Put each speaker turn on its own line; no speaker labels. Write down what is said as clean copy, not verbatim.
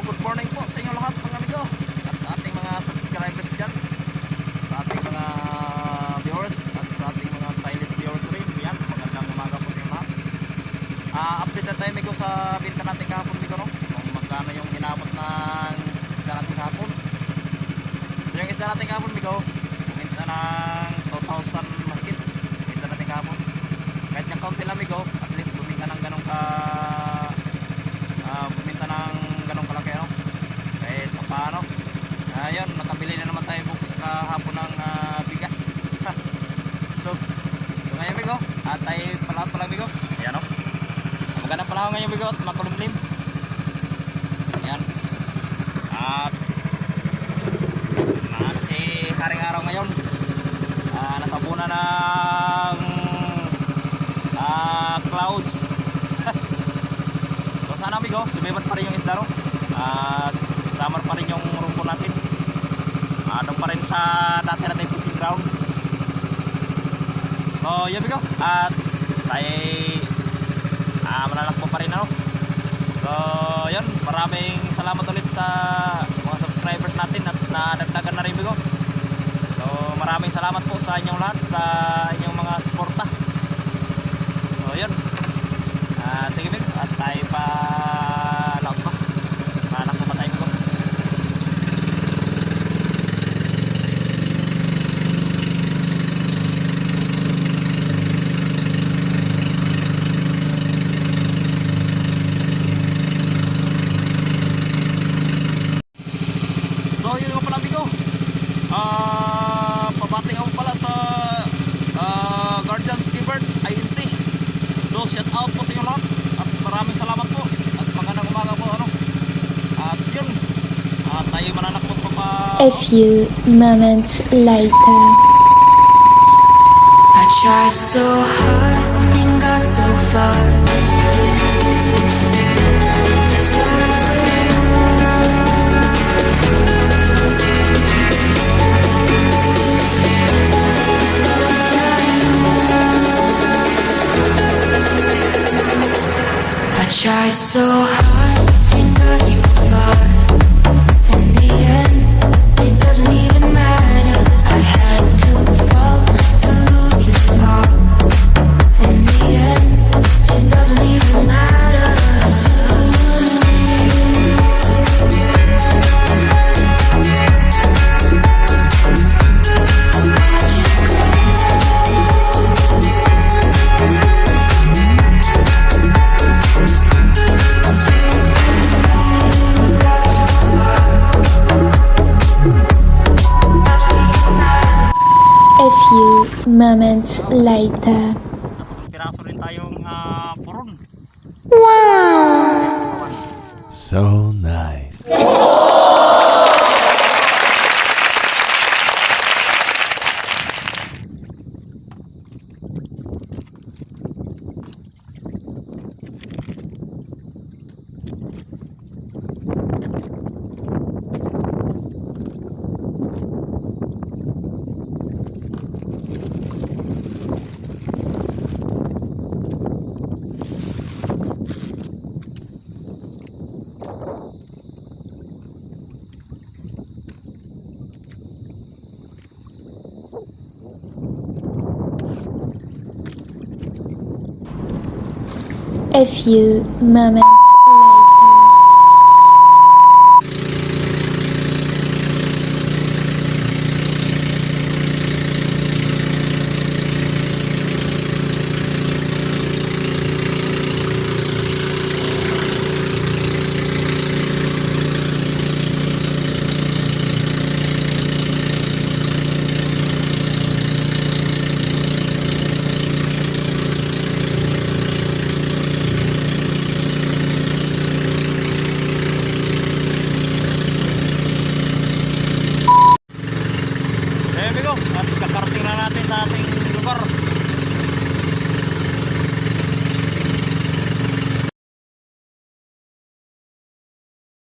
good morning po sa inyo lahat mga amigo at sa ating mga subscribers dyan, sa ating mga viewers at sa ating mga silent viewers rin. Yan, magandang umaga po sa inyo lahat. Update na tayo amigo sa binta natin kahapon amigo, no? Kung magkano yung inabot ng isda natin kahapon. So yung isda natin kahapon amigo, puminta ng 2,000 mahigit isda natin kahapon. Kahit yung kaunti lang amigo, at least puminta ng ganong puminta ng ganong kalaki, no? Kahit paano. Ayun, nakabili na naman tayo kahapon ng bigas. so ngayon amigo, atay pala amigo. Ayan, no? Maganda pala ako ngayon amigo at makulimlim. Ayan. At si haring araw ngayon, natabunan ng clouds. So sana amigo, sumibat pa rin yung isda, no? Summer pa rin yung rumbo natin. Doon pa rin sa dati natin fishing ground. So yun amigo, at tayo malalakbo pa rin, no? So yun, maraming salamat ulit sa mga subscribers natin at nadagdagan na rin amigo. So maraming salamat po sa inyong lahat, sa inyong mga suporta. So yun, sige amigo, at tayo pa laot pa. Malakbo pa tayo amigo. So yun nga pala amigo, pabating ako pala sa Guardians Keyword INC. So shout out po sa inyo lahat at maraming salamat po at magandang umaga po, ano? At yun, tayo mananakot pa.
A few moments later.
I tried so hard and got so far. I tried so hard and got so far. In the end, it doesn't even matter. I had to fall to lose this heart. In the end, it doesn't even matter.
A few moments later.
Piraso rin tayong puron.
Wow!
So nice.
A few moments